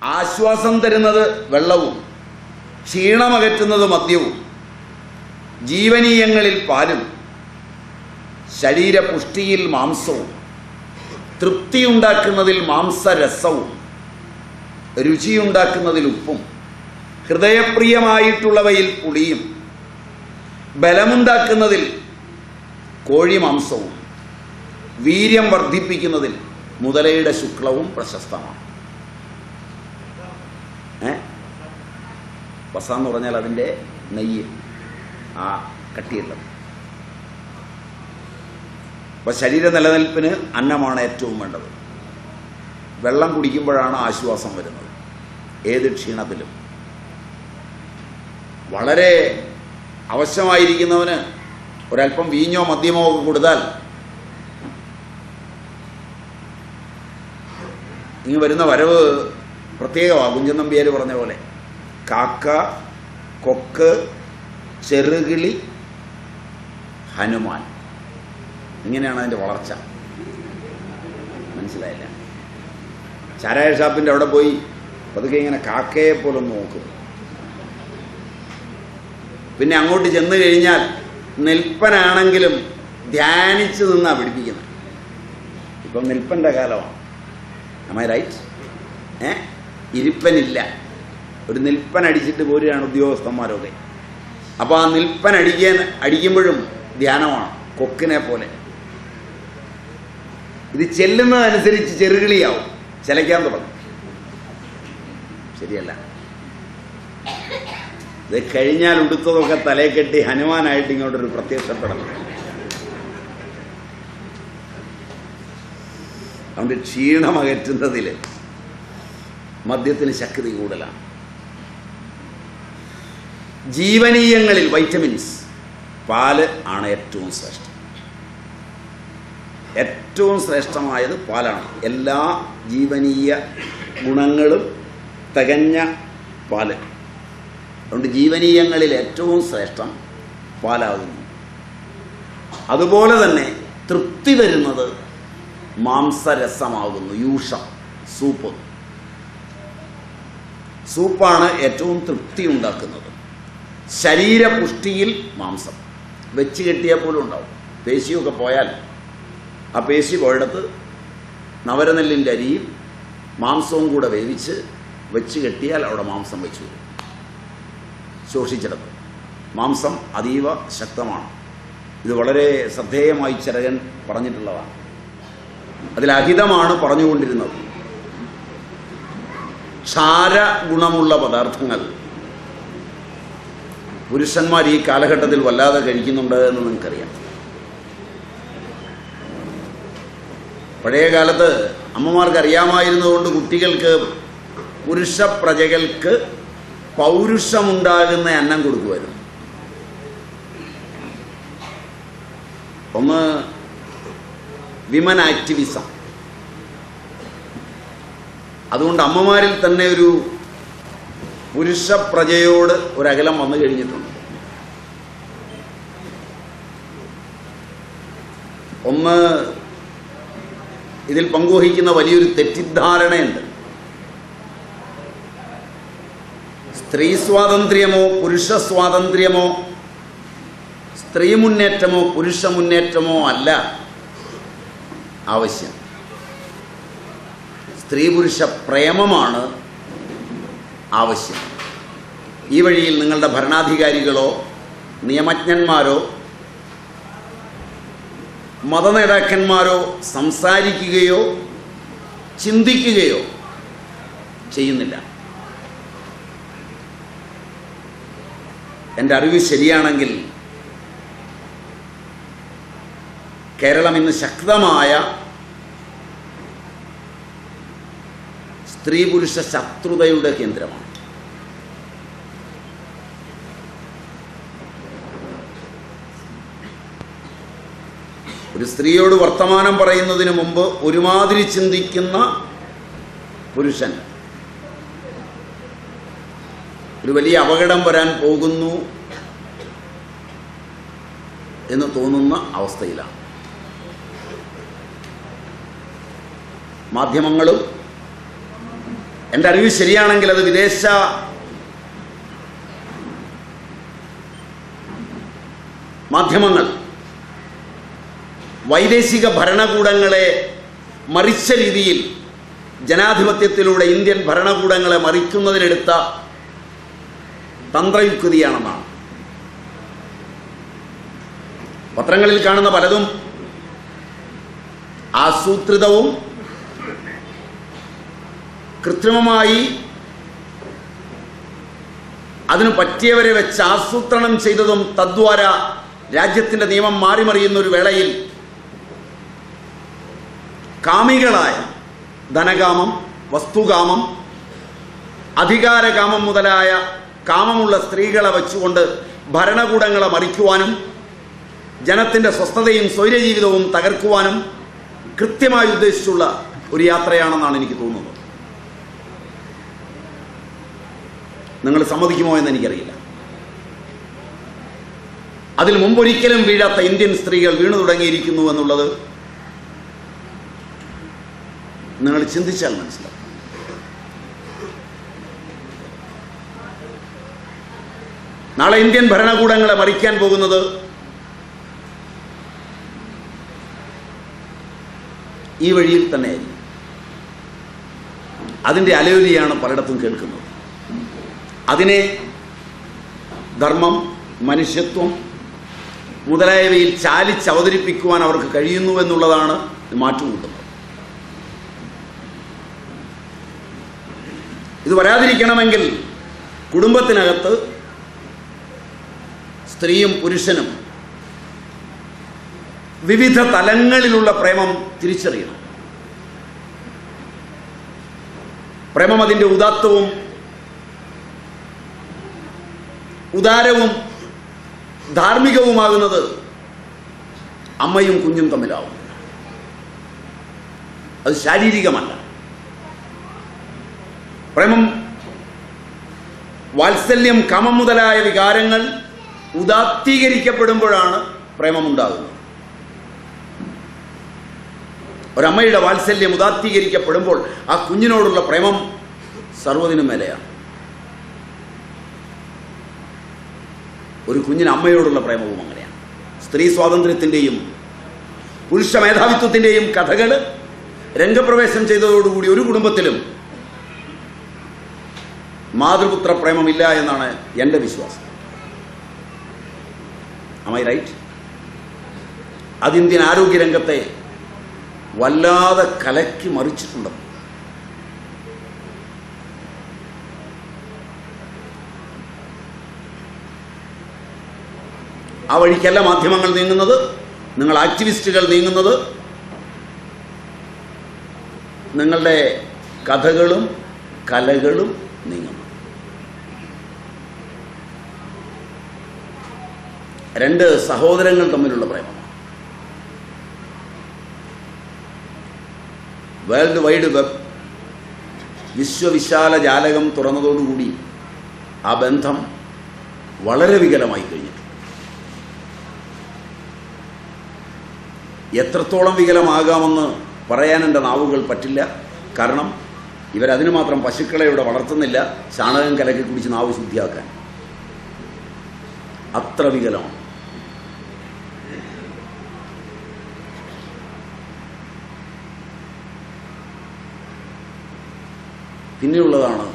ആശ്വാസം തരുന്നത് വെള്ളവും, ക്ഷീണമകറ്റുന്നത് മദ്യവും, ജീവനീയങ്ങളിൽ പാലും, ശരീരപുഷ്ടിയിൽ മാംസവും, തൃപ്തിയുണ്ടാക്കുന്നതിൽ മാംസരസവും, രുചിയുണ്ടാക്കുന്നതിൽ ഉപ്പും, ഹൃദയപ്രിയമായിട്ടുള്ളവയിൽ പുളിയും, ബലമുണ്ടാക്കുന്നതിൽ കോഴിമാംസവും, വീര്യം വർദ്ധിപ്പിക്കുന്നതിൽ മുതലയുടെ ശുക്ലവും പ്രശസ്തമാണ്. വസ എന്ന് പറഞ്ഞാൽ അതിൻ്റെ നെയ്യ്, ആ കട്ടിയുള്ളത്. അപ്പോൾ ശരീര നിലനിൽപ്പിന് അന്നമാണ് ഏറ്റവും വേണ്ടത്. വെള്ളം കുടിക്കുമ്പോഴാണ് ആശ്വാസം വരുന്നത് ഏത് ക്ഷീണത്തിലും. വളരെ ആവശ്യമായിരിക്കുന്നവന് ഒരല്പം വീഞ്ഞോ മദ്യമോ ഒക്കെ കൊടുത്താൽ ഇങ്ങ് വരുന്ന വരവ് പ്രത്യേകമാണ്. കുഞ്ചൻ നമ്പ്യാർ പറഞ്ഞ പോലെ കാക്ക, കൊക്ക്, ചെറുകിളി, ഹനുമാൻ, ഇങ്ങനെയാണ് അതിൻ്റെ വളർച്ച. മനസ്സിലായില്ല? ചാരായ ഷാപ്പിൻ്റെ അവിടെ പോയി പതുക്കെ ഇങ്ങനെ കാക്കയെ പോലെ നോക്കും. പിന്നെ അങ്ങോട്ട് ചെന്ന് കഴിഞ്ഞാൽ നിൽപ്പനാണെങ്കിലും ധ്യാനിച്ച് നിന്നാണ് പിടിപ്പിക്കുന്നത്. ഇപ്പം നിൽപ്പൻ്റെ കാലമാണ്. am I right? ഇരിപ്പനില്ല. ഒരു നിൽപ്പൻ അടിച്ചിട്ട് പോരുകയാണ് ഉദ്യോഗസ്ഥന്മാരൊക്കെ. അപ്പോൾ ആ നിൽപ്പൻ അടിക്കുമ്പോഴും ധ്യാനമാണ്, കൊക്കിനെ പോലെ. ഇത് ചെല്ലുന്നതനുസരിച്ച് ചെറുകിളിയാവും, ചിലയ്ക്കാൻ തുടങ്ങും. ശരിയല്ല? ഇത് കഴിഞ്ഞാൽ ഉടുത്തതൊക്കെ തലയെ കെട്ടി ഹനുമാനായിട്ട് ഇങ്ങോട്ടൊരു പ്രത്യക്ഷപ്പെടണം. അതുകൊണ്ട് ക്ഷീണമകറ്റുന്നതിൽ മദ്യത്തിന് ശക്തി കൂടുതലാണ്. ജീവനീയങ്ങളിൽ വൈറ്റമിൻസ് പാല് ആണ് ഏറ്റവും ശ്രേഷ്ഠം. ഏറ്റവും ശ്രേഷ്ഠമായത് പാലാണ്. എല്ലാ ജീവനീയ ഗുണങ്ങളും തികഞ്ഞ പാല്. അതുകൊണ്ട് ജീവനീയങ്ങളിൽ ഏറ്റവും ശ്രേഷ്ഠം പാലാകുന്നു. അതുപോലെ തന്നെ തൃപ്തി തരുന്നത് മാംസരസമാകുന്നു. യൂഷം, സൂപ്പാണ് ഏറ്റവും തൃപ്തി ഉണ്ടാക്കുന്നത്. ശരീരപുഷ്ടിയിൽ മാംസം വെച്ച് കെട്ടിയാൽ പോലും ഉണ്ടാവും. പേശിയൊക്കെ പോയാൽ ആ പേശി പോയിടത്ത് നവരനെല്ലിൻ്റെ അരിയും മാംസവും കൂടെ വേവിച്ച് വെച്ച് കെട്ടിയാൽ അവിടെ മാംസം വെച്ചു വരും. ശോഷിച്ചിടത്ത് മാംസം അതീവ ശക്തമാണ്. ഇത് വളരെ ശ്രദ്ധേയമായി ചരകൻ പറഞ്ഞിട്ടുള്ളതാണ്. അതിലഹിതമാണ് പറഞ്ഞുകൊണ്ടിരുന്നത്. ക്ഷാര ഗുണമുള്ള പദാർത്ഥങ്ങൾ പുരുഷന്മാർ ഈ കാലഘട്ടത്തിൽ വല്ലാതെ കഴിക്കുന്നുണ്ട് എന്ന് നിങ്ങൾക്കറിയാം. പഴയ കാലത്ത് അമ്മമാർക്ക് അറിയാമായിരുന്നതുകൊണ്ട് കുട്ടികൾക്ക്, പുരുഷ പ്രജകൾക്ക് പൗരുഷമുണ്ടാകുന്ന അന്നം കൊടുക്കുമായിരുന്നു. ഒന്ന് വിമൻ ആക്ടിവിസം. അതുകൊണ്ട് അമ്മമാരിൽ തന്നെ ഒരു പുരുഷ പ്രജയോട് ഒരകലം വന്നു കഴിഞ്ഞിട്ടുണ്ട്. ഒന്ന്, ഇതിൽ പങ്കുവഹിക്കുന്ന വലിയൊരു തെറ്റിദ്ധാരണയുണ്ട്. സ്ത്രീ സ്വാതന്ത്ര്യമോ പുരുഷ സ്വാതന്ത്ര്യമോ, സ്ത്രീ മുന്നേറ്റമോ പുരുഷ മുന്നേറ്റമോ അല്ല ആവശ്യം. സ്ത്രീ പുരുഷ പ്രേമമാണ് ആവശ്യം. ഈ വഴിയിൽ നിങ്ങളുടെ ഭരണാധികാരികളോ നിയമജ്ഞന്മാരോ മതനേതാക്കന്മാരോ സംസാരിക്കുകയോ ചിന്തിക്കുകയോ ചെയ്യുന്നില്ല. എൻ്റെ അറിവ് ശരിയാണെങ്കിൽ കേരളം ഇന്ന് ശക്തമായ സ്ത്രീ പുരുഷ ശത്രുതയുടെ കേന്ദ്രമാണ്. ഒരു സ്ത്രീയോട് വർത്തമാനം പറയുന്നതിന് മുമ്പ് ഒരുമാതിരി ചിന്തിക്കുന്ന പുരുഷൻ ഒരു വലിയ അപകടം വരാൻ പോകുന്നു എന്ന് തോന്നുന്ന അവസ്ഥയിലാണ്. മാധ്യമങ്ങളും എൻ്റെ അറിവ് ശരിയാണെങ്കിൽ അത് വിദേശ മാധ്യമങ്ങൾ വൈദേശിക ഭരണകൂടങ്ങളെ മറിച്ച രീതിയിൽ ജനാധിപത്യത്തിലൂടെ ഇന്ത്യൻ ഭരണകൂടങ്ങളെ മറിക്കുന്നതിനെടുത്ത തന്ത്രയുക്തിയാണെന്നാണ്. പത്രങ്ങളിൽ കാണുന്ന പലതും ആസൂത്രിതവും കൃത്രിമമായി അതിനു പറ്റിയവരെ വെച്ച് ആസൂത്രണം ചെയ്തതും തദ്വാര രാജ്യത്തിൻ്റെ നിയമം മാറിമറിയുന്ന ഒരു വേളയിൽ കാമികളായ ധനകാമം, വസ്തുകാമം, അധികാരകാമം മുതലായ കാമമുള്ള സ്ത്രീകളെ വെച്ചുകൊണ്ട് ഭരണകൂടങ്ങളെ മറിക്കുവാനും ജനത്തിൻ്റെ സ്വസ്ഥതയും സ്വൈരജീവിതവും തകർക്കുവാനും കൃത്യമായി ഉദ്ദേശിച്ചുള്ള ഒരു യാത്രയാണെന്നാണ് എനിക്ക് തോന്നുന്നത്. നിങ്ങൾ സമ്മതിക്കുമോ എന്ന് എനിക്കറിയില്ല. അതിൽ മുമ്പൊരിക്കലും വീഴാത്ത ഇന്ത്യൻ സ്ത്രീകൾ വീണു തുടങ്ങിയിരിക്കുന്നു എന്നുള്ളത് നിങ്ങൾ ചിന്തിച്ചാൽ മനസ്സിലാവും. നാളെ ഇന്ത്യൻ ഭരണകൂടങ്ങളെ മറിക്കാൻ പോകുന്നത് ഈ വഴിയിൽ തന്നെയായിരിക്കും. അതിൻ്റെ അലയൊലിയാണ് പലയിടത്തും കേൾക്കുന്നത്. അതിനെ ധർമ്മം, മനുഷ്യത്വം മുതലായവയിൽ ചാലിച്ചവതരിപ്പിക്കുവാൻ അവർക്ക് കഴിയുന്നു എന്നുള്ളതാണ് മാറ്റുകൂട്ടുന്നത്. ഇത് വരാതിരിക്കണമെങ്കിൽ കുടുംബത്തിനകത്ത് സ്ത്രീയും പുരുഷനും വിവിധ തലങ്ങളിലുള്ള പ്രേമം തിരിച്ചറിയണം. പ്രേമം അതിൻ്റെ ഉദാത്തവും ഉദാരവും ധാർമ്മികവുമാകുന്നത് അമ്മയും കുഞ്ഞും തമ്മിലാവും. അത് ശാരീരികമല്ല. പ്രേമം, വാത്സല്യം, കാമം മുതലായ വികാരങ്ങൾ ഉദാത്തീകരിക്കപ്പെടുമ്പോഴാണ് പ്രേമമുണ്ടാകുന്നത്. ഒരമ്മയുടെ വാത്സല്യം ഉദാത്തീകരിക്കപ്പെടുമ്പോൾ ആ കുഞ്ഞിനോടുള്ള പ്രേമം സർവ്വതിനും മേലെയാണ്. ഒരു കുഞ്ഞിന് അമ്മയോടുള്ള പ്രേമവും അങ്ങനെയാണ്. സ്ത്രീ സ്വാതന്ത്ര്യത്തിൻ്റെയും പുരുഷ മേധാവിത്വത്തിൻ്റെയും കഥകൾ രംഗപ്രവേശം ചെയ്തതോടുകൂടി ഒരു കുടുംബത്തിലും മാതൃപുത്ര പ്രേമമില്ല എന്നാണ് എൻ്റെ വിശ്വാസം. Am I right? അത് ഇന്ത്യൻ ആരോഗ്യരംഗത്തെ വല്ലാതെ കലക്കി മറിച്ചിട്ടുണ്ട്. ആ വഴിക്കല്ല മാധ്യമങ്ങൾ നീങ്ങുന്നത്, നിങ്ങൾ ആക്ടിവിസ്റ്റുകൾ നീങ്ങുന്നത്. നിങ്ങളുടെ കഥകളും കലകളും നീങ്ങുന്നു. രണ്ട് സഹോദരങ്ങൾ തമ്മിലുള്ള പ്രേമമാണ്. വേൾഡ് വൈഡ് വെബ്, വിശ്വവിശാല ജാലകം തുറന്നതോടുകൂടി ആ ബന്ധം വളരെ വികലമായി കഴിഞ്ഞിട്ടുണ്ട്. എത്രത്തോളം വികലമാകാമെന്ന് പറയാൻ എൻ്റെ നാവുകൾ പറ്റില്ല. കാരണം ഇവരതിനു മാത്രം പശുക്കളെ ഇവിടെ വളർത്തുന്നില്ല, ചാണകം കലക്കി കുടിച്ച് നാവ് ശുദ്ധിയാക്കാൻ. അത്ര വികലമാണ്. പിന്നെയുള്ളതാണ്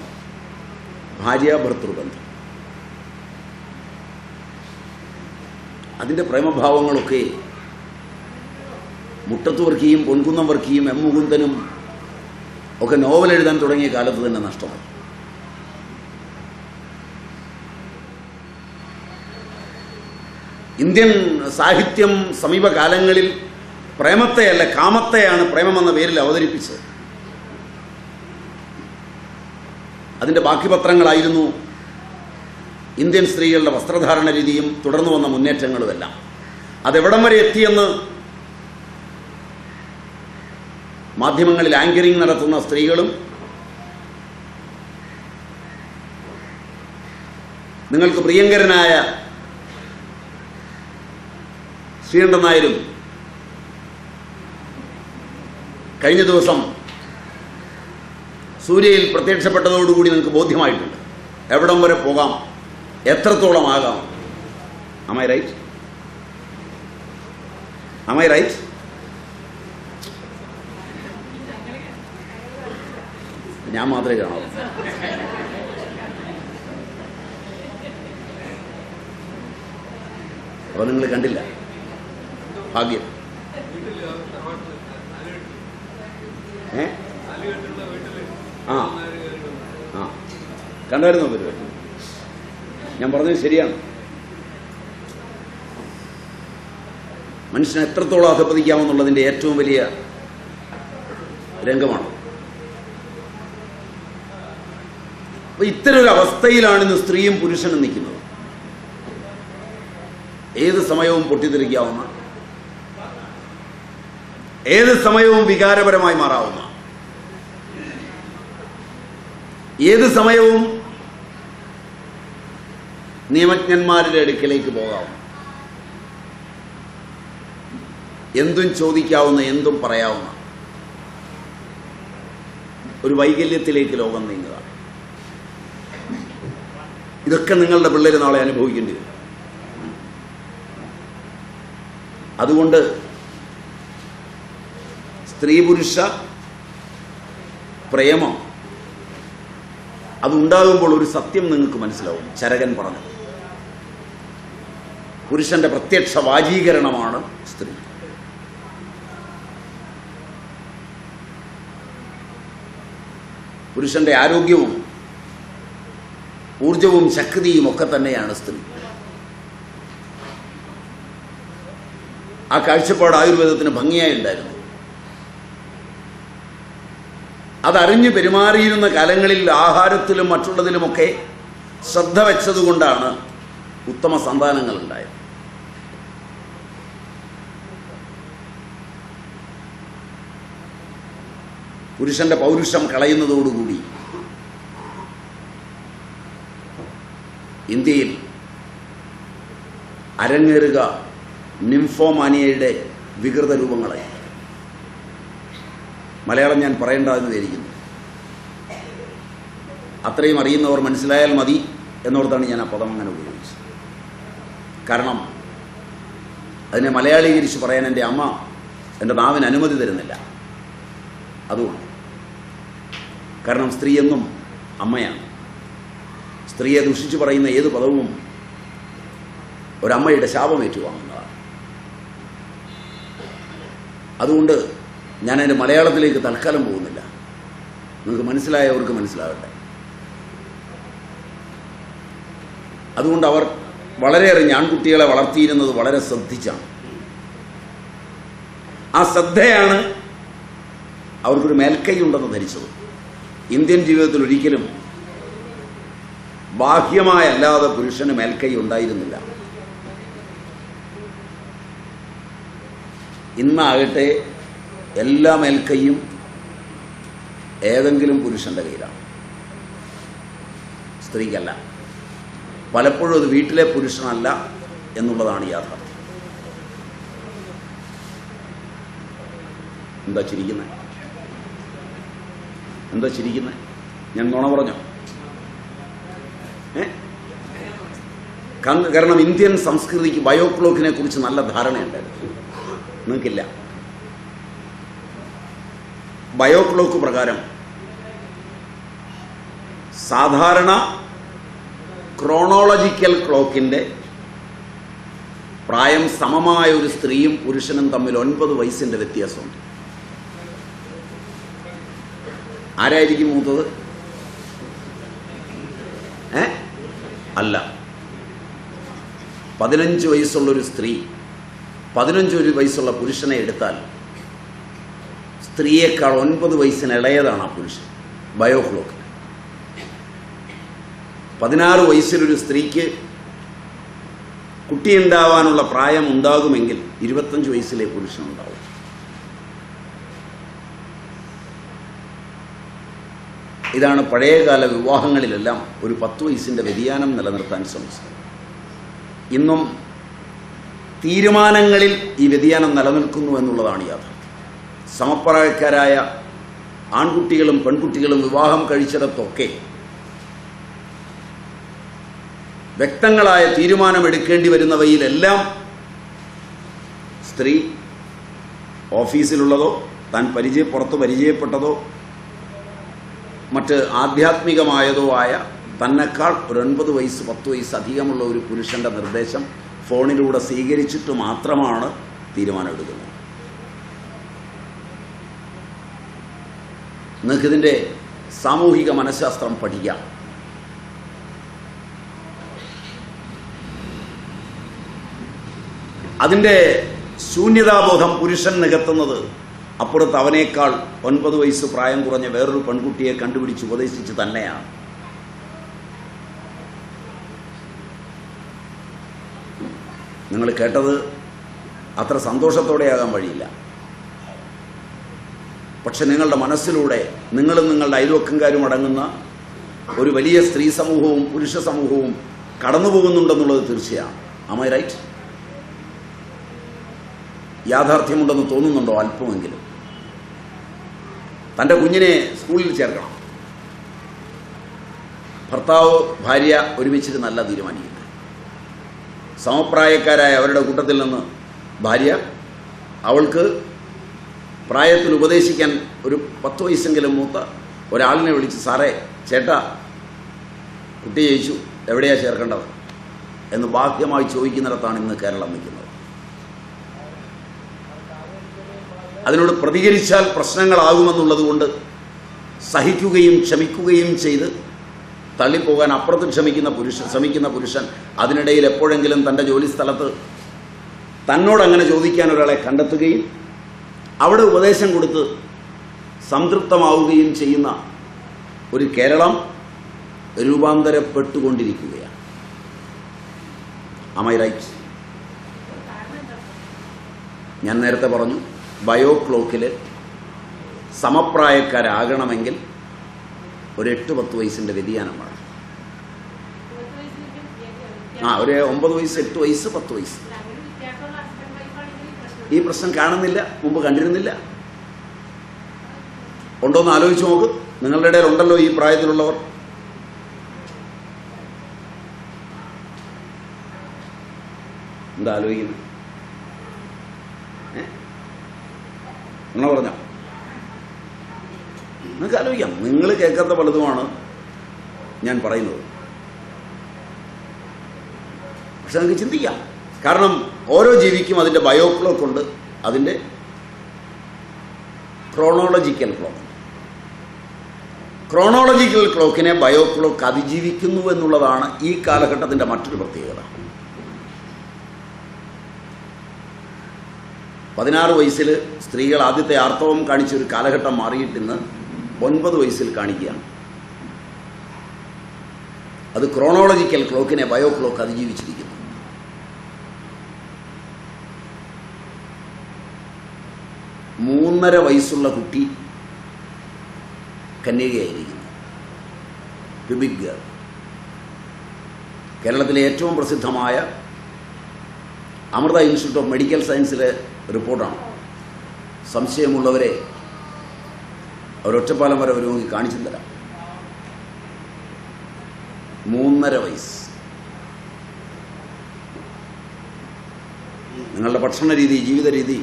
ഭാര്യാഭർത്തൃബന്ധം. അതിൻ്റെ പ്രേമഭാവങ്ങളൊക്കെ മുട്ടത്ത് വർക്കിയും പൊൻകുന്നം വർക്കിയും എം മുകുന്ദനും ഒക്കെ നോവൽ എഴുതാൻ തുടങ്ങിയ കാലത്ത് തന്നെ നഷ്ടമായി. ഇന്ത്യൻ സാഹിത്യം സമീപകാലങ്ങളിൽ പ്രേമത്തെയല്ല കാമത്തെയാണ് പ്രേമമെന്ന പേരിൽ അവതരിപ്പിച്ചത്. അതിൻ്റെ ബാക്കി പത്രങ്ങളായിരുന്നു ഇന്ത്യൻ സ്ത്രീകളുടെ വസ്ത്രധാരണ രീതിയും തുടർന്നു വന്ന മുന്നേറ്റങ്ങളുമെല്ലാം. അതെവിടം വരെ എത്തിയെന്ന് മാധ്യമങ്ങളിൽ ആങ്കറിംഗ് നടത്തുന്ന സ്ത്രീകളും നിങ്ങൾക്ക് പ്രിയങ്കരനായ ശ്രീകണ്ഠൻ നായരും കഴിഞ്ഞ ദിവസം സൂര്യയിൽ പ്രത്യക്ഷപ്പെട്ടതോടുകൂടി നിങ്ങൾക്ക് ബോധ്യമായിട്ടുണ്ട് എവിടം വരെ പോകാം, എത്രത്തോളം ആകാം. Am I right? Am I right? ഞാൻ മാത്രമേ കാണാവൂ. അപ്പോൾ നിങ്ങൾ കണ്ടില്ല, ഭാഗ്യം. ആ ആ കണ്ടായിരുന്നോ പരിപാടി? ഞാൻ പറഞ്ഞത് ശരിയാണ്. മനുഷ്യനെ എത്രത്തോളം അധപ്പതിക്കാമെന്നുള്ളതിൻ്റെ ഏറ്റവും വലിയ രംഗമാണ്. അപ്പോൾ ഇത്തരൊരു അവസ്ഥയിലാണ് ഇന്ന് സ്ത്രീയും പുരുഷനും നിൽക്കുന്നത്. ഏത് സമയവും പൊട്ടിത്തെറിക്കാവുന്ന, ഏത് സമയവും വികാരപരമായി മാറാവുന്ന, ഏത് സമയവും നിയമജ്ഞന്മാരുടെ അടുക്കലേക്ക് പോകാവുന്ന, എന്തും ചോദിക്കാവുന്ന, എന്തും പറയാവുന്ന ഒരു വൈകല്യത്തിലേക്ക് ലോകം നീങ്ങുക. ഇതൊക്കെ നിങ്ങളുടെ പിള്ളേർ നാളെ അനുഭവിക്കേണ്ടി വരും. അതുകൊണ്ട് സ്ത്രീ പുരുഷ പ്രേമം അതുണ്ടാകുമ്പോൾ ഒരു സത്യം നിങ്ങൾക്ക് മനസ്സിലാവും. ചരകൻ പറഞ്ഞു, പുരുഷന്റെ പ്രത്യക്ഷ വാചീകരണമാണ് സ്ത്രീ. പുരുഷന്റെ ആരോഗ്യവും ഊർജവും ശക്തിയും ഒക്കെ തന്നെയാണ് സ്ത്രീ. ആ കാഴ്ചപ്പാട് ആയുർവേദത്തിന് ഭംഗിയായി ഉണ്ടായിരുന്നു. അതറിഞ്ഞ് പെരുമാറിയിരുന്ന കാലങ്ങളിൽ ആഹാരത്തിലും മറ്റുള്ളതിലുമൊക്കെ ശ്രദ്ധ വെച്ചതുകൊണ്ടാണ് ഉത്തമ സന്താനങ്ങൾ ഉണ്ടായത്. പുരുഷന്റെ പൗരുഷം കളയുന്നതോടുകൂടി ഇന്ത്യയിൽ അരങ്ങേറുക നിംഫോമാനിയയുടെ വികൃത രൂപങ്ങളെ. മലയാളം ഞാൻ പറയേണ്ടതെന്ന് വിചാരിക്കുന്നു. അത്രയും അറിയുന്നവർ മനസ്സിലായാൽ മതി എന്നോർത്താണ് ഞാൻ ആ പദം അങ്ങനെ ഉപയോഗിച്ചത്. കാരണം അതിനെ മലയാളീകരിച്ച് പറയാൻ എൻ്റെ അമ്മ എൻ്റെ നാവിന് അനുമതി തരുന്നില്ല. അതുകൊണ്ട് കാരണം സ്ത്രീ എന്നും അമ്മയാണ്. സ്ത്രീയെ ദുഷിച്ചു പറയുന്ന ഏത് പദവും ഒരമ്മയുടെ ശാപമേറ്റുവാങ്ങുന്നതാണ്. അതുകൊണ്ട് ഞാൻ എൻ്റെ മലയാളത്തിലേക്ക് തൽക്കാലം പോകുന്നില്ല. നിങ്ങൾക്ക് മനസ്സിലായവർക്ക് മനസ്സിലാകട്ടെ. അതുകൊണ്ട് അവർ വളരെയേറെ ഞാൻകുട്ടികളെ വളർത്തിയിരുന്നത് വളരെ ശ്രദ്ധിച്ചാണ്. ആ ശ്രദ്ധയാണ് അവർക്കൊരു മേൽക്കൈ ഉണ്ടെന്ന് ധരിച്ചത്. ഇന്ത്യൻ ജീവിതത്തിൽ ഒരിക്കലും ബാഹ്യമായല്ലാതെ പുരുഷന് മേൽക്കൈ ഉണ്ടായിരുന്നില്ല. ഇന്നാകട്ടെ എല്ലാ മേൽക്കൈയും ഏതെങ്കിലും പുരുഷന്റെ കയ്യിലാണ്, സ്ത്രീക്കല്ല. പലപ്പോഴും അത് വീട്ടിലെ പുരുഷനല്ല എന്നുള്ളതാണ് യാഥാർത്ഥ്യം. എന്താ ചിരിക്കുന്നത്? എന്താ ചിരിക്കുന്നത്? ഞാൻ നുണ പറഞ്ഞോ? കാരണം ഇന്ത്യൻ സംസ്കൃതിക്ക് ബയോ ക്ലോക്കിനെ കുറിച്ച് നല്ല ധാരണയുണ്ടായിരുന്നു. നിങ്ങൾക്കില്ല. ബയോ ക്ലോക്ക് പ്രകാരം സാധാരണ ക്രോണോളജിക്കൽ ക്ലോക്കിൻ്റെ പ്രായം സമമായ ഒരു സ്ത്രീയും പുരുഷനും തമ്മിൽ 9 വയസ്സിൻ്റെ വ്യത്യാസമുണ്ട്. ആരായിരിക്കും മൂത്തത്? അല്ല. 15 വയസ്സുള്ളൊരു സ്ത്രീ 15 വയസ്സുള്ള പുരുഷനെ എടുത്താൽ സ്ത്രീയേക്കാൾ 9 വയസ്സിന് ഇളയതാണ് ആ പുരുഷൻ. ബയോ ക്ലോക്ക് 16 വയസ്സിലൊരു സ്ത്രീക്ക് കുട്ടിയുണ്ടാവാനുള്ള പ്രായം ഉണ്ടാകുമെങ്കിൽ 25 വയസ്സിലെ പുരുഷനുണ്ടാവും. ഇതാണ് പഴയകാല വിവാഹങ്ങളിലെല്ലാം ഒരു 10 വയസ്സിൻ്റെ വ്യതിയാനം നിലനിർത്താൻ ശ്രമിച്ചത്. ഇന്നും തീരുമാനങ്ങളിൽ ഈ വ്യതിയാനം നിലനിൽക്കുന്നു എന്നുള്ളതാണ് യാഥാർത്ഥ്യം. സമപ്രായക്കാരായ ആൺകുട്ടികളും പെൺകുട്ടികളും വിവാഹം കഴിച്ചിടത്തൊക്കെ വ്യക്തങ്ങളായ തീരുമാനമെടുക്കേണ്ടി വരുന്നവയിലെല്ലാം സ്ത്രീ ഓഫീസിലുള്ളതോ താൻ പുറത്ത് പരിചയപ്പെട്ടതോ മറ്റ് ആധ്യാത്മികമായതോ ആയ തന്നെക്കാൾ ഒരു 9 വയസ്സ് 10 വയസ്സ് അധികമുള്ള ഒരു പുരുഷന്റെ നിർദ്ദേശം ഫോണിലൂടെ സ്വീകരിച്ചിട്ട് മാത്രമാണ് തീരുമാനമെടുക്കുന്നത്. നിങ്ങൾക്കിതിൻ്റെ സാമൂഹിക മനഃശാസ്ത്രം പഠിക്കാം. അതിൻ്റെ ശൂന്യതാബോധം പുരുഷൻ നികത്തുന്നത് അപ്പുറത്ത് അവനേക്കാൾ 9 വയസ്സ് പ്രായം കുറഞ്ഞ വേറൊരു പെൺകുട്ടിയെ കണ്ടുപിടിച്ച് ഉപദേശിച്ച് തന്നെയാണ്. നിങ്ങൾ കേട്ടത് അത്ര സന്തോഷത്തോടെയാകാൻ വഴിയില്ല. പക്ഷെ നിങ്ങളുടെ മനസ്സിലൂടെ നിങ്ങളും നിങ്ങളുടെ അയൽവക്കംകാരും അടങ്ങുന്ന ഒരു വലിയ സ്ത്രീ സമൂഹവും പുരുഷ സമൂഹവും കടന്നു പോകുന്നുണ്ടെന്നുള്ളത് തീർച്ചയാണ്. ആം ഐ റൈറ്റ്? യാഥാർത്ഥ്യമുണ്ടെന്ന് തോന്നുന്നുണ്ടോ? അല്പമെങ്കിലും. തൻ്റെ കുഞ്ഞിനെ സ്കൂളിൽ ചേർക്കണം. ഭർത്താവ് ഭാര്യ ഒരുമിച്ചിരുന്നല്ല തീരുമാനിക്കുന്നത്. സമപ്രായക്കാരായ അവരുടെ കൂട്ടത്തിൽ നിന്ന് ഭാര്യ അവൾക്ക് പ്രായത്തിൽ ഉപദേശിക്കാൻ ഒരു 10 വയസ്സെങ്കിലും മൂത്ത ഒരാളിനെ വിളിച്ച്, സാറേ ചേട്ടാ കുട്ടി ജയിച്ചു, എവിടെയാണ് ചേർക്കേണ്ടത് എന്ന് ബാഹ്യമായി ചോദിക്കുന്നിടത്താണ് ഇന്ന് കേരളം നിൽക്കുന്നത്. അതിനോട് പ്രതികരിച്ചാൽ പ്രശ്നങ്ങളാകുമെന്നുള്ളത് കൊണ്ട് സഹിക്കുകയും ക്ഷമിക്കുകയും ചെയ്ത് തള്ളിപ്പോകാൻ അപ്പുറത്ത് ശ്രമിക്കുന്ന പുരുഷൻ അതിനിടയിൽ എപ്പോഴെങ്കിലും തൻ്റെ ജോലിസ്ഥലത്ത് തന്നോടങ്ങനെ ചോദിക്കാൻ ഒരാളെ കണ്ടെത്തുകയും അവിടെ ഉപദേശം കൊടുത്ത് സംതൃപ്തമാവുകയും ചെയ്യുന്ന ഒരു കേരളം രൂപാന്തരപ്പെട്ടുകൊണ്ടിരിക്കുകയാണ്. Am I right? ഞാൻ നേരത്തെ പറഞ്ഞു, ബയോ ക്ലോക്കിൽ സമപ്രായക്കാരാകണമെങ്കിൽ ഒരു 8-10 വയസ്സിൻ്റെ വ്യതിയാനം വേണം. ഒരു 9 വയസ്സ് 8 വയസ്സ് 10 വയസ്സ്. ഈ പ്രശ്നം കാണുന്നില്ല, മുമ്പ് കണ്ടിരുന്നില്ല. ഉണ്ടോയെന്ന് ആലോചിച്ച് നോക്ക്. നിങ്ങളുടെ ഇടയിൽ ഉണ്ടല്ലോ ഈ പ്രായത്തിലുള്ളവർ. എന്താ ആലോചിക്കുന്നത്? എന്നാ പറഞ്ഞ നിങ്ങൾക്ക് ആലോചിക്കാം. നിങ്ങൾ കേൾക്കാത്ത പലതുമാണ് ഞാൻ പറയുന്നത്. പക്ഷെ നിങ്ങൾക്ക് ചിന്തിക്കാം. കാരണം ഓരോ ജീവിക്കും അതിൻ്റെ ബയോ ക്ലോക്ക് ഉണ്ട്, അതിൻ്റെ ക്രോണോളജിക്കൽ ക്ലോക്ക്. ക്രോണോളജിക്കൽ ക്ലോക്കിനെ ബയോ ക്ലോക്ക് അതിജീവിക്കുന്നു എന്നുള്ളതാണ് ഈ കാലഘട്ടത്തിൻ്റെ മറ്റൊരു പ്രത്യേകത. 16 വയസ്സിൽ സ്ത്രീകൾ ആദ്യത്തെ ആർത്തവം കാണിച്ചൊരു കാലഘട്ടം മാറിയിട്ട് ഇന്ന് 9 വയസ്സിൽ കാണിക്കുകയാണ്. അത് ക്രോണോളജിക്കൽ ക്ലോക്കിനെ ബയോ ക്ലോക്ക് അതിജീവിച്ചിരിക്കുന്നു. 3.5 വയസ്സുള്ള കുട്ടി കന്യകയായിരിക്കുന്നു, പ്യൂബിക് ഗേൾ. കേരളത്തിലെ ഏറ്റവും പ്രസിദ്ധമായ അമൃത ഇൻസ്റ്റിറ്റ്യൂട്ട് ഓഫ് മെഡിക്കൽ സയൻസിലെ റിപ്പോർട്ടാണ്. സംശയമുള്ളവരെ അവരൊറ്റപ്പാലം വരെ ഒരു നോക്കി കാണിച്ചു തരാം. 3.5 വയസ്സ്. നിങ്ങളുടെ ഭക്ഷണ രീതി, ജീവിത രീതി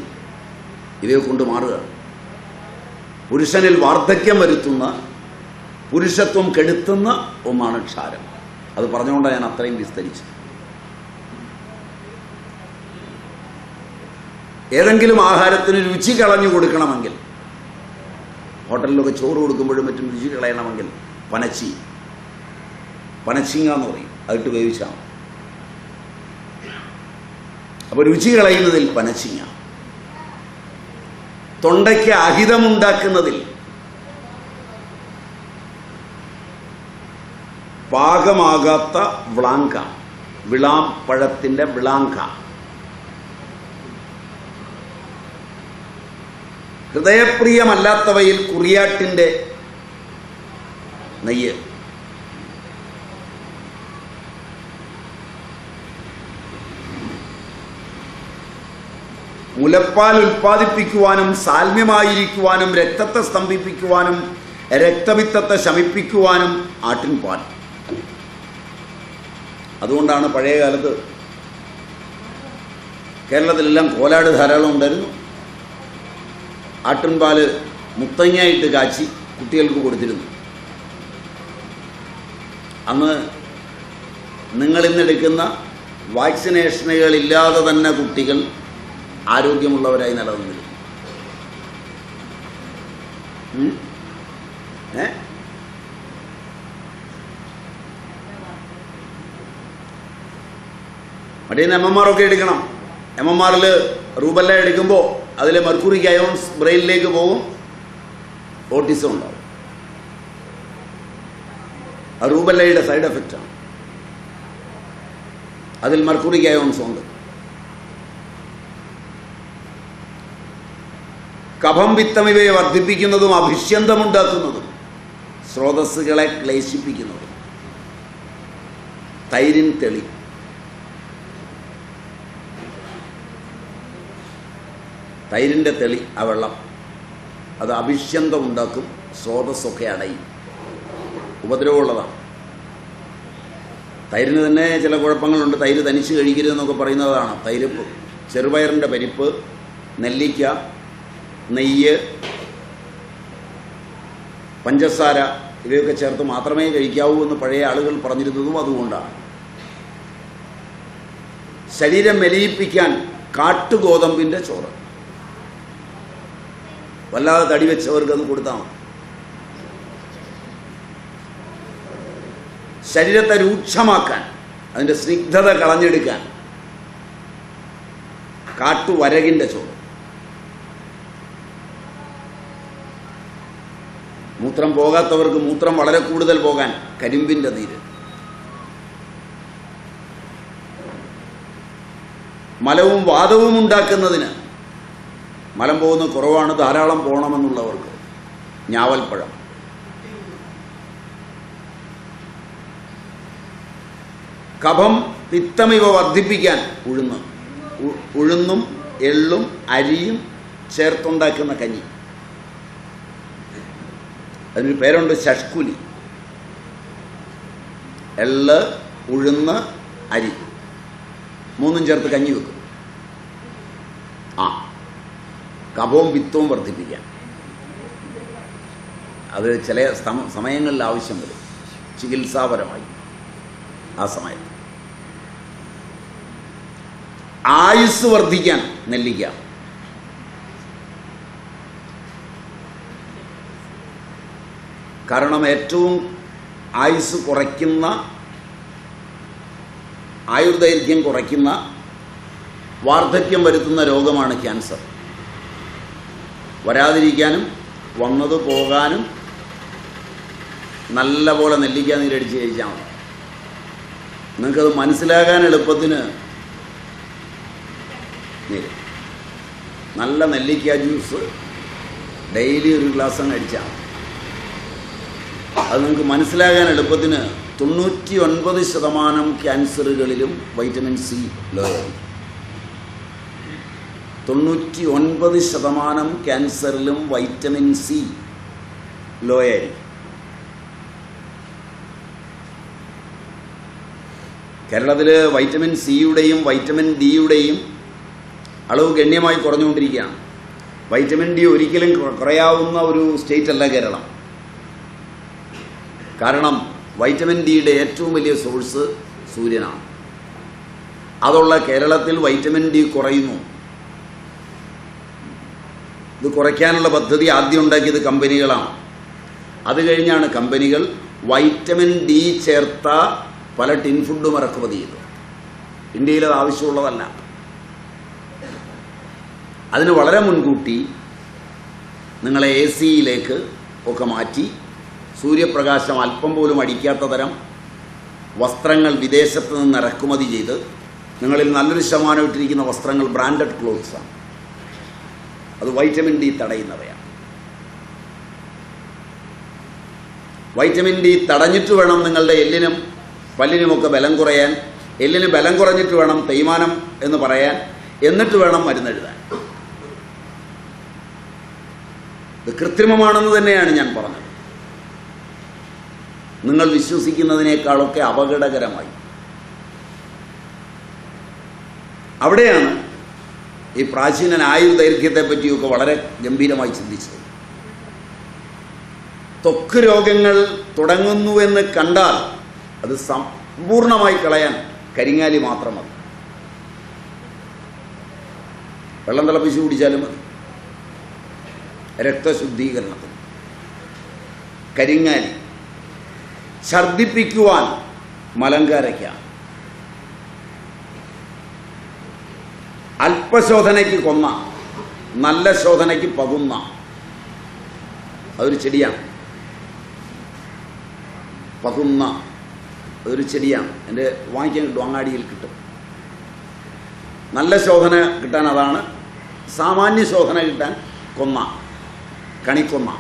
ഇവയെ കൊണ്ട് മാറുക. പുരുഷനിൽ വാർദ്ധക്യം വരുത്തുന്ന, പുരുഷത്വം കെടുത്തുന്ന ഒന്നാണ് ക്ഷാരം. അത് പറഞ്ഞുകൊണ്ടാണ് ഞാൻ അത്രയും വിസ്തരിച്ചത്. ഏതെങ്കിലും ആഹാരത്തിന് രുചി കളഞ്ഞു കൊടുക്കണമെങ്കിൽ, ഹോട്ടലിലൊക്കെ ചോറ് കൊടുക്കുമ്പോഴും മറ്റും രുചി കളയണമെങ്കിൽ പനച്ചിങ്ങ എന്ന് പറയും, അതിട്ട് വേവിച്ചാണ്. അപ്പോൾ രുചി കളയുന്നതിൽ പനച്ചിങ്ങ, തൊണ്ടയ്ക്ക് അഹിതമുണ്ടാക്കുന്നതിൽ പാകമാകാത്ത വ്ളാങ്ക, വിളാപ്പഴത്തിൻ്റെ വിളാങ്ക, ഹൃദയപ്രിയമല്ലാത്തവയിൽ കുറിയാട്ടിൻ്റെ നെയ്യ്, മുലപ്പാൽ ഉൽപ്പാദിപ്പിക്കുവാനും സാൽമ്യമായിരിക്കുവാനും രക്തത്തെ സ്തംഭിപ്പിക്കുവാനും രക്തപിത്തത്തെ ശമിപ്പിക്കുവാനും ആട്ടിൻപാൽ. അതുകൊണ്ടാണ് പഴയ കാലത്ത് കേരളത്തിലെല്ലാം കോലാട് ധാരാളം ഉണ്ടായിരുന്നു. ആട്ടിൻപാല് മുത്തങ്ങയായിട്ട് കാച്ചി കുട്ടികൾക്ക് കൊടുത്തിരുന്നു. അന്ന് നിങ്ങളിന്നെടുക്കുന്ന വാക്സിനേഷനുകളില്ലാതെ തന്നെ കുട്ടികൾ ആരോഗ്യമുള്ളവരായി നിലനിന്നിരുന്നു. മറ്റേ എംഎംആറൊക്കെ എടുക്കണം. എംഎംആറിൽ റൂബല്ല എടുക്കുമ്പോൾ അതിൽ മെർക്കുറിക് അയോൺസ് ബ്രെയിനിലേക്ക് പോകും, ഓട്ടിസം ഉണ്ടാവും. ആ റൂബല്ലയുടെ സൈഡ് എഫക്റ്റാണ്. അതിൽ മെർക്കുറിക് അയോൺസ് ഉണ്ട്. കഫം പിത്തം ഇവയെ വർദ്ധിപ്പിക്കുന്നതും അഭിഷ്യന്തമുണ്ടാക്കുന്നതും സ്രോതസ്സുകളെ ക്ലേശിപ്പിക്കുന്നതും തൈരിൻ തെളി. തൈരിൻ്റെ തെളി, ആ വെള്ളം, അത് അഭിഷ്യന്തമുണ്ടാക്കും, സ്രോതസ്സൊക്കെ അടയും, ഉപദ്രവമുള്ളതാണ്. തൈരിന് തന്നെ ചില കുഴപ്പങ്ങളുണ്ട്. തൈര് തനിച്ച് കഴിക്കരുതെന്നൊക്കെ പറയുന്നതാണ്. തൈര്, ചെറുപയറിൻ്റെ പരിപ്പ്, നെല്ലിക്ക, നെയ്യ്, പഞ്ചസാര ഇവയൊക്കെ ചേർത്ത് മാത്രമേ കഴിക്കാവൂ എന്ന് പഴയ ആളുകൾ പറഞ്ഞിരുന്നതും അതുകൊണ്ടാണ്. ശരീരം മെലിയിപ്പിക്കാൻ കാട്ടുഗോതമ്പിൻ്റെ ചോറ്, വല്ലാതെ തടി വെച്ചവർക്ക് അത് കൊടുത്താൽ മതി. ശരീരത്തെ രൂക്ഷമാക്കാൻ, അതിൻ്റെ സ്നിഗ്ധത കളഞ്ഞെടുക്കാൻ കാട്ടുവരകിൻ്റെ ചോറ്. മൂത്രം പോകാത്തവർക്ക് മൂത്രം വളരെ കൂടുതൽ പോകാൻ കരിമ്പിൻ്റെ നീര്. മലവും വാതവും ഉണ്ടാക്കുന്നതിന്, മലം പോകുന്ന കുറവാണ്, ധാരാളം പോകണമെന്നുള്ളവർക്ക് ഞാവൽപ്പഴം. കഫം പിത്തം ഇവ വർദ്ധിപ്പിക്കാൻ ഉഴുന്നും എള്ളും അരിയും ചേർത്തുണ്ടാക്കുന്ന കഞ്ഞി. അതിനൊരു പേരുണ്ട്, ശഷ്കുലി. എള്ള്, ഉഴുന്ന്, അരി മൂന്നും ചേർത്ത് കഞ്ഞി വെക്കും. കഫവും പിത്തവും വർദ്ധിപ്പിക്കാൻ. അത് ചില സമയങ്ങളിൽ ആവശ്യം വരും, ചികിത്സാപരമായി. ആ സമയത്ത് ആയുസ് വർദ്ധിക്കാൻ നെല്ലിക്ക. കാരണം ഏറ്റവും ആയുസ് കുറയ്ക്കുന്ന, ആയുർദൈർഘ്യം കുറയ്ക്കുന്ന, വാർദ്ധക്യം വരുത്തുന്ന രോഗമാണ് ക്യാൻസർ. വരാതിരിക്കാനും വന്നത് പോകാനും നല്ല പോലെ നെല്ലിക്ക നീരടിച്ച് കഴിച്ചാൽ മതി. നിങ്ങൾക്കത് മനസ്സിലാകാൻ എളുപ്പത്തിന് നല്ല നെല്ലിക്ക ജ്യൂസ് ഡെയിലി ഒരു ഗ്ലാസ് അങ്ങ് അടിച്ചാൽ മതി. അത് നിങ്ങൾക്ക് മനസ്സിലാകാൻ എളുപ്പത്തിന് 99% ക്യാൻസറുകളിലും വൈറ്റമിൻ സി ലോ ആയിരിക്കും. 99% ക്യാൻസറിലും വൈറ്റമിൻ സി ലോ ആയിരിക്കും. കേരളത്തിൽ വൈറ്റമിൻ സിയുടെയും വൈറ്റമിൻ ഡിയുടെയും അളവ് ഗണ്യമായി കുറഞ്ഞുകൊണ്ടിരിക്കുകയാണ്. വൈറ്റമിൻ ഡി ഒരിക്കലും കുറയാവുന്ന ഒരു സ്റ്റേറ്റ് അല്ല കേരളം. കാരണം വൈറ്റമിൻ ഡിയുടെ ഏറ്റവും വലിയ സോഴ്സ് സൂര്യനാണ്. അതുള്ള കേരളത്തിൽ വൈറ്റമിൻ ഡി കുറയുന്നു. ഇത് കുറയ്ക്കാനുള്ള പദ്ധതി ആദ്യം ഉണ്ടാക്കിയത് കമ്പനികളാണ്. അത് കഴിഞ്ഞാണ് കമ്പനികൾ വൈറ്റമിൻ ഡി ചേർത്ത പല ടിൻ ഫുഡും ഇറക്കുമതി ചെയ്തു. ഇന്ത്യയിൽ അത് ആവശ്യമുള്ളതല്ല. അതിന് വളരെ മുൻകൂട്ടി നിങ്ങളെ AC-യിലേക്ക് ഒക്കെ മാറ്റി സൂര്യപ്രകാശം അല്പം പോലും അടിക്കാത്ത തരം വസ്ത്രങ്ങൾ വിദേശത്ത് നിന്ന് ഇറക്കുമതി ചെയ്ത് നിങ്ങളിൽ നല്ലൊരു ശതമാനം ഇട്ടിരിക്കുന്ന വസ്ത്രങ്ങൾ ബ്രാൻഡഡ് ക്ലോത്ത്സാണ്. അത് വൈറ്റമിൻ ഡി തടയുന്നവയാണ്. വൈറ്റമിൻ ഡി തടഞ്ഞിട്ട് വേണം നിങ്ങളുടെ എല്ലിനും പല്ലിനുമൊക്കെ ബലം കുറയാൻ. എല്ലിന് ബലം കുറഞ്ഞിട്ട് വേണം തേയ്മാനം എന്ന് പറയാൻ. എന്നിട്ട് വേണം മരുന്നെഴുതാൻ. ഇത് കൃത്രിമമാണെന്ന് തന്നെയാണ് ഞാൻ പറഞ്ഞത്. നിങ്ങൾ വിശ്വസിക്കുന്നതിനേക്കാളൊക്കെ അപകടകരമായി. അവിടെയാണ് ഈ പ്രാചീനൻ ആയുർദൈർഘ്യത്തെ പറ്റിയൊക്കെ വളരെ ഗംഭീരമായി ചിന്തിച്ചത്. ത്വക്ക് രോഗങ്ങൾ തുടങ്ങുന്നുവെന്ന് കണ്ടാൽ അത് സമ്പൂർണമായി കളയാൻ കരിങ്ങാലി മാത്രം മതി. വെള്ളം തിളപ്പിച്ച് കുടിച്ചാലും മതി. രക്തശുദ്ധീകരണത്തിന് കരിങ്ങാലി. ഛർദിപ്പിക്കുവാൻ മലങ്കാരയ്ക്ക. അല്പശോധനയ്ക്ക് കൊന്ന, നല്ല ശോധനയ്ക്ക് പകുന്ന. അതൊരു ചെടിയാണ്. പകുന്ന അതൊരു ചെടിയാണ്. എൻ്റെ വാങ്ങിക്കാൻ കിട്ടും, അങ്ങാടിയിൽ കിട്ടും. നല്ല ശോധന കിട്ടാൻ അതാണ്. സാമാന്യ ശോധന കിട്ടാൻ കൊന്ന, കണിക്കൊന്ന.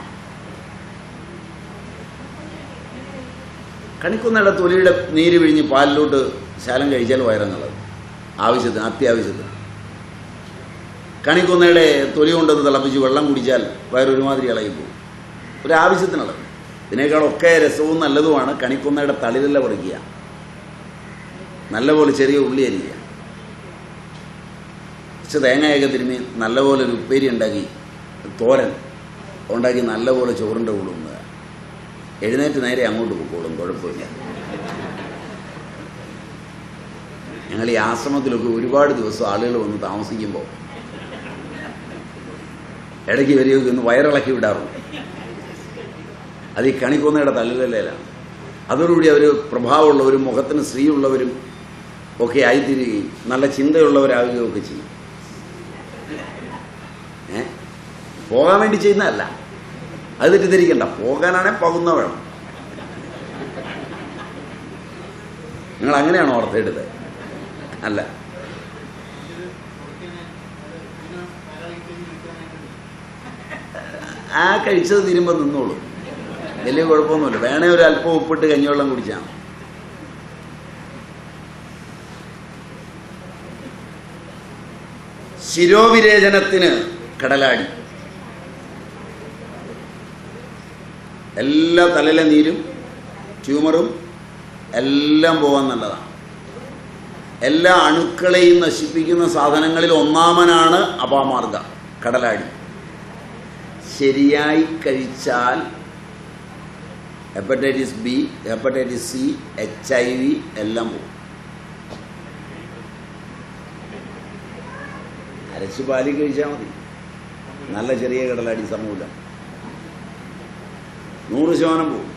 കണിക്കൊന്നയുടെ തൊലിയുടെ നീര് പിഴിഞ്ഞ് പാലിലോട്ട് ശാലം കഴിച്ചാൽ വയറെന്നുള്ളത് ആവശ്യത്തിന്, അത്യാവശ്യത്തിന്. കണിക്കൊന്നയുടെ തൊലി കൊണ്ടൊന്ന് തിളപ്പിച്ച് വെള്ളം കുടിച്ചാൽ വയറൊരുമാതിരി ഇളകിപ്പോകും. ഒരാവശ്യത്തിനുള്ളത്. ഇതിനേക്കാളൊക്കെ രസവും നല്ലതുമാണ് കണിക്കൊന്നയുടെ തളിരില പറിക്കുക, നല്ലപോലെ ചെറിയ ഉള്ളി അരിയുക, കുറച്ച് തേങ്ങയൊക്കെ തിരുമ്മി നല്ലപോലെ ഒരു ഉപ്പേരി ഉണ്ടാക്കി, തോരൻ ഉണ്ടാക്കി നല്ലപോലെ ചോറിൻ്റെ കൂടെ ഉണ്ണുക. എഴുന്നേറ്റ് നേരെ അങ്ങോട്ട് പോയിക്കോളും, കുഴപ്പമില്ല. ഞങ്ങൾ ഈ ആശ്രമത്തിലൊക്കെ ഒരുപാട് ദിവസം ആളുകൾ വന്ന് താമസിക്കുമ്പോൾ ഇടയ്ക്ക് വരികയൊക്കെ ഒന്ന് വയറിളക്കി വിടാറുണ്ട്. അത് ഈ കണിക്കൊന്നയുടെ തള്ളിലല്ലാണ്. അതോടുകൂടി അവർ പ്രഭാവമുള്ളവരും മുഖത്തിന് സ്ത്രീയുള്ളവരും ഒക്കെ ആയിത്തീരുകയും നല്ല ചിന്തയുള്ളവരാകുകയും ഒക്കെ ചെയ്യും. പോകാൻ വേണ്ടി ചെയ്യുന്നതല്ല, അത് തെറ്റിദ്ധരിക്കണ്ട. പോകാനാണെങ്കിൽ പകുന്ന വേണം. നിങ്ങൾ അങ്ങനെയാണോ ഓർത്തെടുത്തത്? അല്ല. ആ കഴിച്ചത് തീരുമ്പോൾ നിന്നോളൂ, വലിയ കുഴപ്പമൊന്നുമില്ല. വേണേ ഒരു അല്പം ഉപ്പിട്ട് കഞ്ഞിവെള്ളം കുടിച്ചാണ്. ശിരോവിരേചനത്തിന് കടലാടി. എല്ലാ തലയിലെ നീരും ട്യൂമറും എല്ലാം പോകാൻ നല്ലതാണ്. എല്ലാ അണുക്കളെയും നശിപ്പിക്കുന്ന സാധനങ്ങളിൽ ഒന്നാമനാണ് അപാമാർഗ, കടലാടി. ശരിയായി കഴിച്ചാൽ hepatitis B, hepatitis C, HIV എല്ലാം പോകും. അരച്ച് പാലി കഴിച്ചാൽ മതി. നല്ല ചെറിയ കടലാടി സമൂലം 100% പോകും.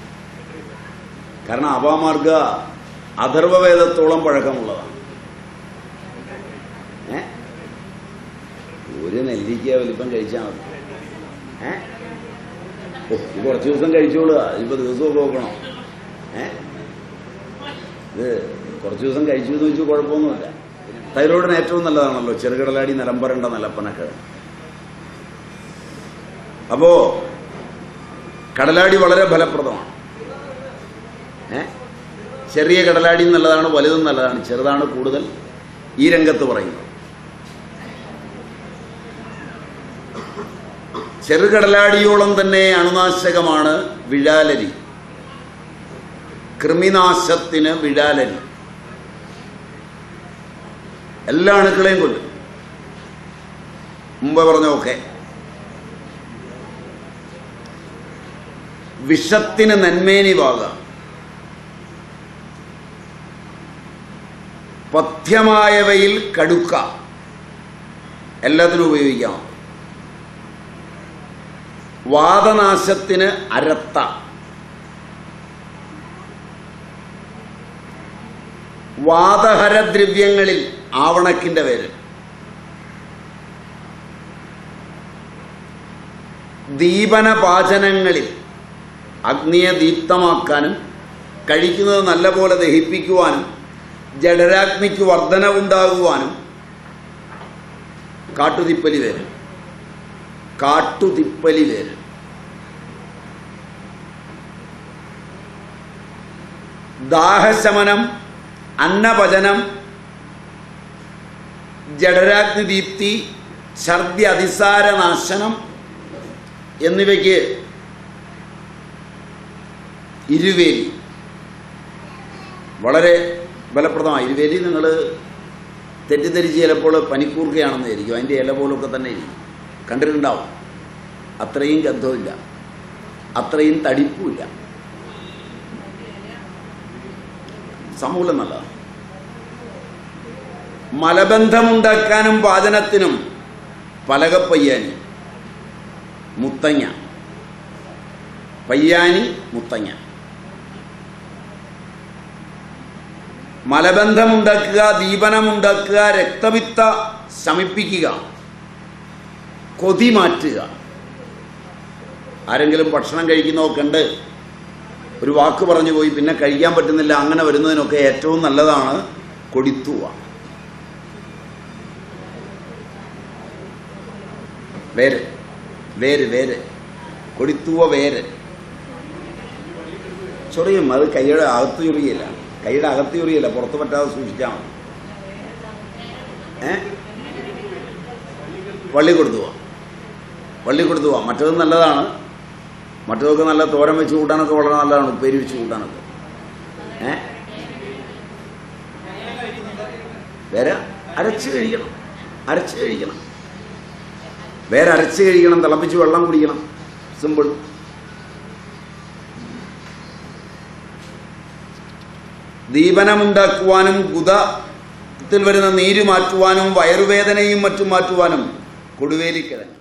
കാരണം അപാമാർഗ അഥർവവേദത്തോളം പഴക്കമുള്ളതാണ്. ഒരു നെല്ലിക്ക വലിപ്പം കഴിച്ചാൽ മതി. കുറച്ച് ദിവസം കഴിച്ചോളുക. ഇപ്പോൾ ദിവസമൊക്കെ നോക്കണം. ഇത് കുറച്ച് ദിവസം കഴിച്ചു എന്ന് വെച്ചാൽ കുഴപ്പമൊന്നുമില്ല. തൈറോയിഡിന് ഏറ്റവും നല്ലതാണല്ലോ ചെറുകടലാടി, നിലമ്പരണ്ട, നിലപ്പനൊക്കെ. അപ്പോ കടലാടി വളരെ ഫലപ്രദമാണ്. ചെറിയ കടലാടി നല്ലതാണ്, വലുതും നല്ലതാണ്, ചെറുതാണ് കൂടുതൽ ഈ രംഗത്ത് പറയുന്നത്. ചെറുകടലാടിയോളം തന്നെ അണുനാശകമാണ് വിഴാലരി. കൃമിനാശത്തിന് വിഴാലരി എല്ലാ അണുക്കളെയും കൊല്ലും. മുമ്പ് പറഞ്ഞൊക്കെ. വിഷത്തിന് നന്മേനിവാകാം. പഥ്യമായവയിൽ കടുക്ക എല്ലാത്തിനും ഉപയോഗിക്കാം. വാതനാശത്തിന് അരത്ത, വാതഹരദ്രവ്യങ്ങളിൽ ആവണക്കിൻ്റെ വേര്, ദീപനപാചനങ്ങളിൽ അഗ്നിയെ ദീപ്തമാക്കാനും കഴിക്കുന്നത് നല്ലപോലെ ദഹിപ്പിക്കുവാനും ജഠരാഗ്നിക്ക് വർധനവുണ്ടാകുവാനും കാട്ടുതിപ്പലി വേര്. കാട്ടുതിപ്പലി വേര്. ദാഹശമനം, അന്നപചനം, ജഠരാഗ്നി ദീപ്തി, ഛർദി അതിസാര നാശനം എന്നിവയ്ക്ക് ഇരുവേലി വളരെ ഫലപ്രദമാണ്. ഇരുവേലി നിങ്ങൾ തെറ്റിദ്ധരിച്ച് ചിലപ്പോൾ പനിക്കൂർക്കയാണെന്ന് ആയിരിക്കും, അതിൻ്റെ ഇല പോലൊക്കെ തന്നെ ഇരിക്കും, കണ്ടിട്ടുണ്ടാവും. അത്രയും ഗന്ധമില്ല, അത്രയും തടിപ്പുമില്ല, സമൂലം നല്ലതാണ്. മലബന്ധമുണ്ടാക്കാനും പാചനത്തിനും പലകപ്പയ്യാനി, മുത്തങ്ങ, പയ്യാനി മുത്തങ്ങ. മലബന്ധമുണ്ടാക്കുക, ദീപനമുണ്ടാക്കുക, രക്തപിത്ത ശമിപ്പിക്കുക, കൊതി മാറ്റുക. ആരെങ്കിലും ഭക്ഷണം കഴിക്കുന്നതൊക്കെ ഉണ്ട്, ഒരു വാക്ക് പറഞ്ഞു പോയി പിന്നെ കഴിക്കാൻ പറ്റുന്നില്ല, അങ്ങനെ വരുന്നതിനൊക്കെ ഏറ്റവും നല്ലതാണ് കൊടിത്തൂവ. വേര് വേര് വേര് കൊടിത്തൂവ വേര് ചൊറിയും. അത് കൈയുടെ അകത്ത് ചൊറിയില്ല, കൈയുടെ അകത്ത് ചൊറിയില്ല, പുറത്ത് പറ്റാതെ സൂക്ഷിച്ചാൽ മതി. വള്ളി കൊടുത്തുക മറ്റത് നല്ലതാണ്. മറ്റതൊക്കെ നല്ല തോരൻ വെച്ച് കൂട്ടാനൊക്കെ വളരെ നല്ലതാണ്, ഉപ്പേരി വെച്ച് കൂട്ടാനൊക്കെ. വേറെ അരച്ച് കഴിക്കണം. വേറെ അരച്ച് കഴിക്കണം, തിളപ്പിച്ച് വെള്ളം കുടിക്കണം, സിമ്പിൾ. ദീപനമുണ്ടാക്കുവാനും ഗുദത്തിൽ വരുന്ന നീര് മാറ്റുവാനും വയറുവേദനയും മറ്റും മാറ്റുവാനും കൊടുവേലിക്കിഴങ്ങ്.